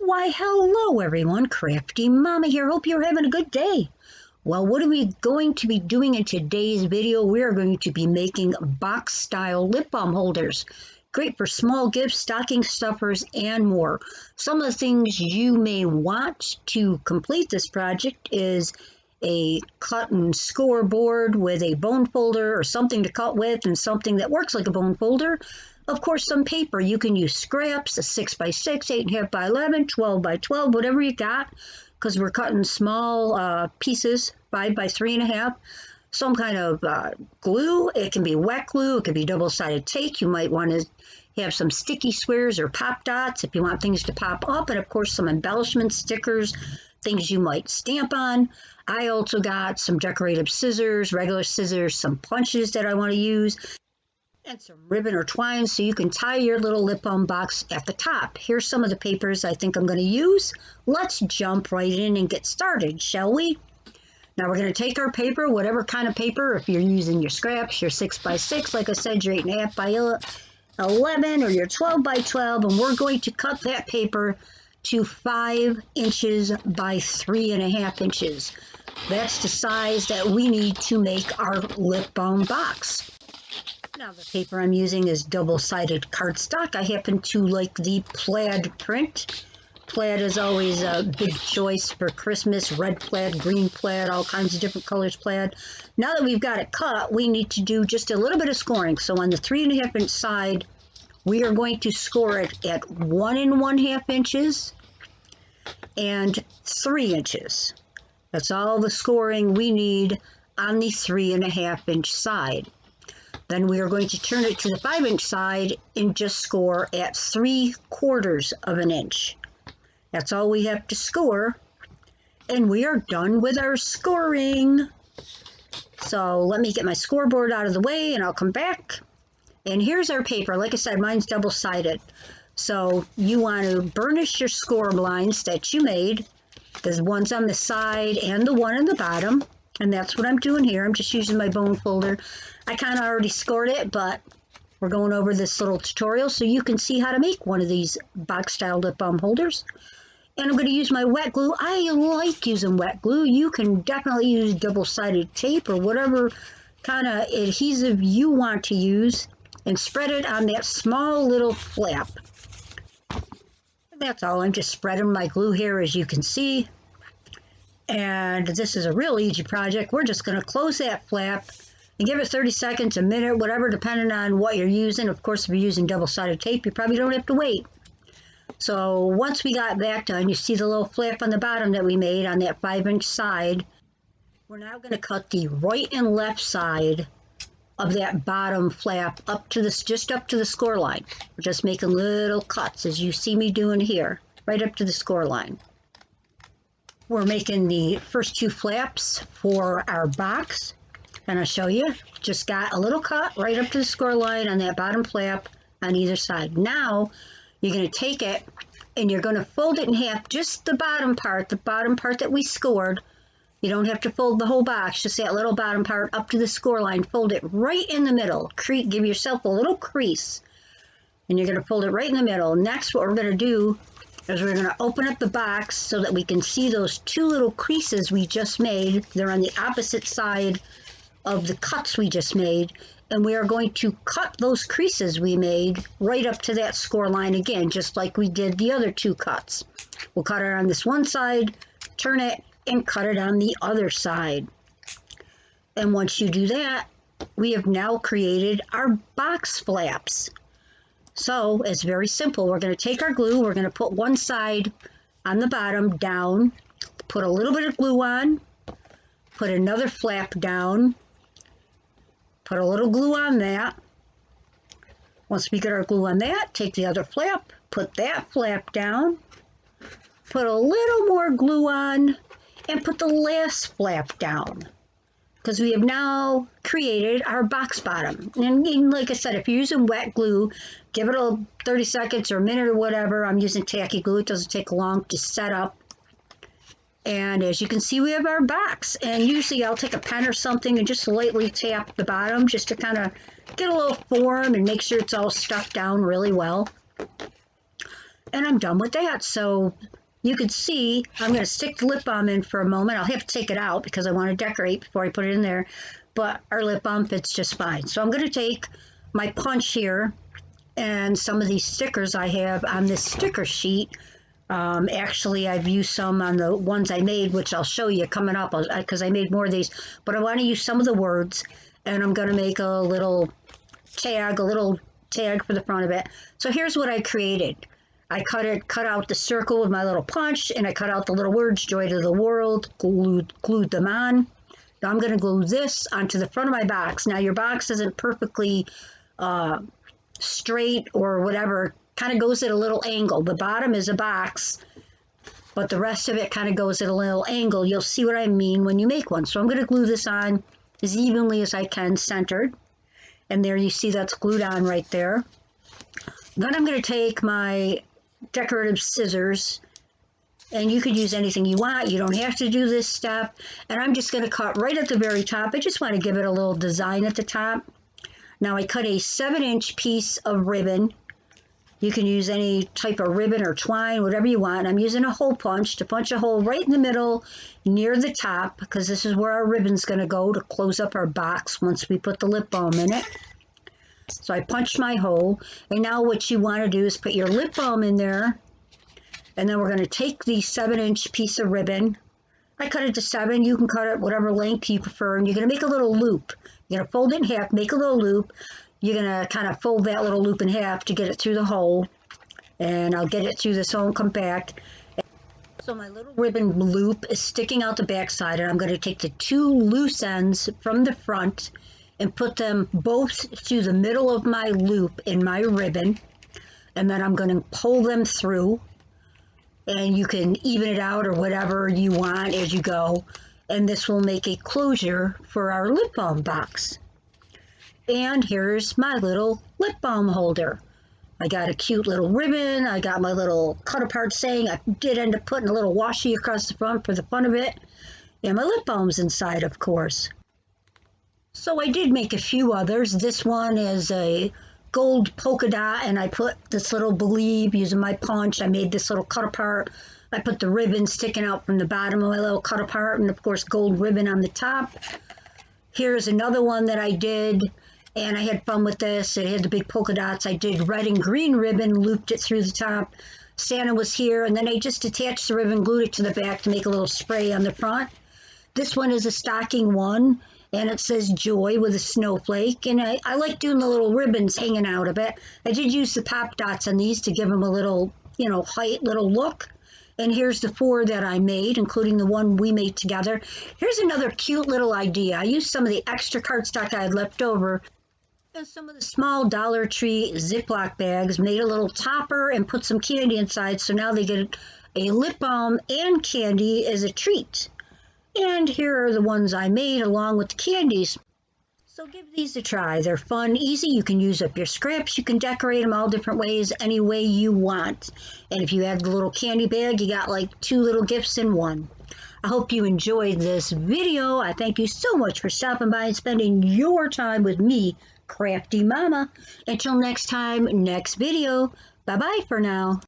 Why, hello everyone, CraftyMama here. Hope you're having a good day. Well, what are we going to be doing in today's video? We are going to be making box-style lip balm holders. Great for small gifts, stocking stuffers, and more. Some of the things you may want to complete this project is a cut and score board with a bone folder or something to cut with and something that works like a bone folder. Of course, some paper. You can use scraps, a 6x6, 8.5 by 11, 12 by 12, whatever you got, because we're cutting small pieces, 5 by 3.5. Some kind of glue. It can be wet glue. It can be double-sided tape. You might want to have some sticky squares or pop dots if you want things to pop up. And, of course, some embellishments, stickers, things you might stamp on. I also got some decorative scissors, regular scissors, some punches that I want to use, and some ribbon or twine so you can tie your little lip balm box at the top. Here's some of the papers I think I'm going to use. Let's jump right in and get started, shall we? Now we're going to take our paper, whatever kind of paper, if you're using your scraps, your 6x6, like I said, your 8.5 by 11, or your 12 by 12, and we're going to cut that paper to 5 inches by 3.5 inches. That's the size that we need to make our lip balm box. Now the paper I'm using is double-sided cardstock. I happen to like the plaid print. Plaid is always a big choice for Christmas. Red plaid, green plaid, all kinds of different colors plaid. Now that we've got it cut, we need to do just a little bit of scoring. So on the 3.5 inch side, we are going to score it at 1 1/2 inches and 3 inches. That's all the scoring we need on the 3.5 inch side. Then we are going to turn it to the 5 inch side and just score at 3/4 of an inch. That's all we have to score, and we are done with our scoring. So let me get my scoreboard out of the way and I'll come back. And here's our paper. Like I said, mine's double-sided. So you want to burnish your score lines that you made. There's ones on the side and the one on the bottom. And that's what I'm doing here. I'm just using my bone folder. I kind of already scored it, but we're going over this little tutorial so you can see how to make one of these box-style lip balm holders. And I'm going to use my wet glue. I like using wet glue. You can definitely use double-sided tape or whatever kind of adhesive you want to use and spread it on that small little flap. And that's all. I'm just spreading my glue here, as you can see. And this is a real easy project. We're just going to close that flap and give it 30 seconds, a minute, whatever, depending on what you're using. Of course, if you're using double-sided tape, you probably don't have to wait. So once we got that done, you see the little flap on the bottom that we made on that 5 inch side. We're now going to cut the right and left side of that bottom flap up to this, just up to the score line. We're just making little cuts, as you see me doing here, right up to the score line. We're making the first 2 flaps for our box, and I'll show you. Just got a little cut right up to the score line on that bottom flap on either side. Now you're going to take it and you're going to fold it in half, just the bottom part that we scored. You don't have to fold the whole box, just that little bottom part up to the score line. Fold it right in the middle. Give yourself a little crease, and you're going to fold it right in the middle. Next, what we're going to do is we're going to open up the box so that we can see those 2 little creases we just made. They're on the opposite side of the cuts we just made, and we are going to cut those creases we made right up to that score line again, just like we did the other 2 cuts. We'll cut it on this one side, turn it, and cut it on the other side. And once you do that, we have now created our box flaps. So it's very simple. We're going to take our glue, we're going to put one side on the bottom down, put a little bit of glue on, put another flap down, put a little glue on that. Once we get our glue on that, take the other flap, put that flap down, put a little more glue on, and put the last flap down. Because we have now created our box bottom. And like I said, if you're using wet glue, give it a 30 seconds or a minute or whatever. I'm using tacky glue. It doesn't take long to set up. And as you can see, we have our box. And usually I'll take a pen or something and just lightly tap the bottom just to kind of get a little form and make sure it's all stuck down really well. And I'm done with that. So you can see I'm going to stick the lip balm in for a moment. I'll have to take it out because I want to decorate before I put it in there. But our lip balm fits just fine. So I'm going to take my punch here and some of these stickers I have on this sticker sheet. Actually, I've used some on the ones I made, which I'll show you coming up because I made more of these. But I want to use some of the words, and I'm going to make a little tag for the front of it. So here's what I created. I cut out the circle with my little punch, and I cut out the little words, joy to the world, glued them on. Now I'm going to glue this onto the front of my box. Now your box isn't perfectly straight or whatever, kind of goes at a little angle. The bottom is a box, but the rest of it kind of goes at a little angle. You'll see what I mean when you make one. So I'm going to glue this on as evenly as I can, centered. And there you see that's glued on right there. Then I'm going to take my decorative scissors, and you could use anything you want. You don't have to do this step. And I'm just going to cut right at the very top. I just want to give it a little design at the top. Now I cut a 7-inch piece of ribbon. You can use any type of ribbon or twine, whatever you want. I'm using a hole punch to punch a hole right in the middle near the top, because this is where our ribbon's going to go to close up our box once we put the lip balm in it. So I punched my hole, and now what you want to do is put your lip balm in there, and then we're going to take the 7-inch piece of ribbon. I cut it to 7. You can cut it whatever length you prefer, and you're going to make a little loop. You're going to fold it in half, make a little loop. You're going to kind of fold that little loop in half to get it through the hole, and I'll get it through this hole and come back. So my little ribbon loop is sticking out the back side, and I'm going to take the 2 loose ends from the front and put them both through the middle of my loop in my ribbon, and then I'm going to pull them through, and you can even it out or whatever you want as you go, and this will make a closure for our lip balm box. And here's my little lip balm holder. I got a cute little ribbon. I got my little cut apart saying. I did end up putting a little washi across the front for the fun of it. And my lip balm's inside, of course. So I did make a few others. This one is a gold polka dot, and I put this little believe using my punch. I made this little cut apart. I put the ribbon sticking out from the bottom of my little cut apart, and of course gold ribbon on the top. Here's another one that I did, and I had fun with this. It had the big polka dots. I did red and green ribbon, looped it through the top. Santa was here, and then I just attached the ribbon, glued it to the back to make a little spray on the front. This one is a stocking one, and it says joy with a snowflake, and I like doing the little ribbons hanging out of it. I did use the pop dots on these to give them a little, height, little look. And here's the 4 that I made, including the one we made together. Here's another cute little idea. I used some of the extra cardstock I had left over and some of the small Dollar Tree Ziploc bags, made a little topper and put some candy inside, so now they get a lip balm and candy as a treat. And here are the ones I made along with the candies. So give these a try. They're fun, easy. You can use up your scraps. You can decorate them all different ways, any way you want. And if you add the little candy bag, you got like 2 little gifts in one. I hope you enjoyed this video. I thank you so much for stopping by and spending your time with me, Crafty Mama. Until next time, next video. Bye-bye for now.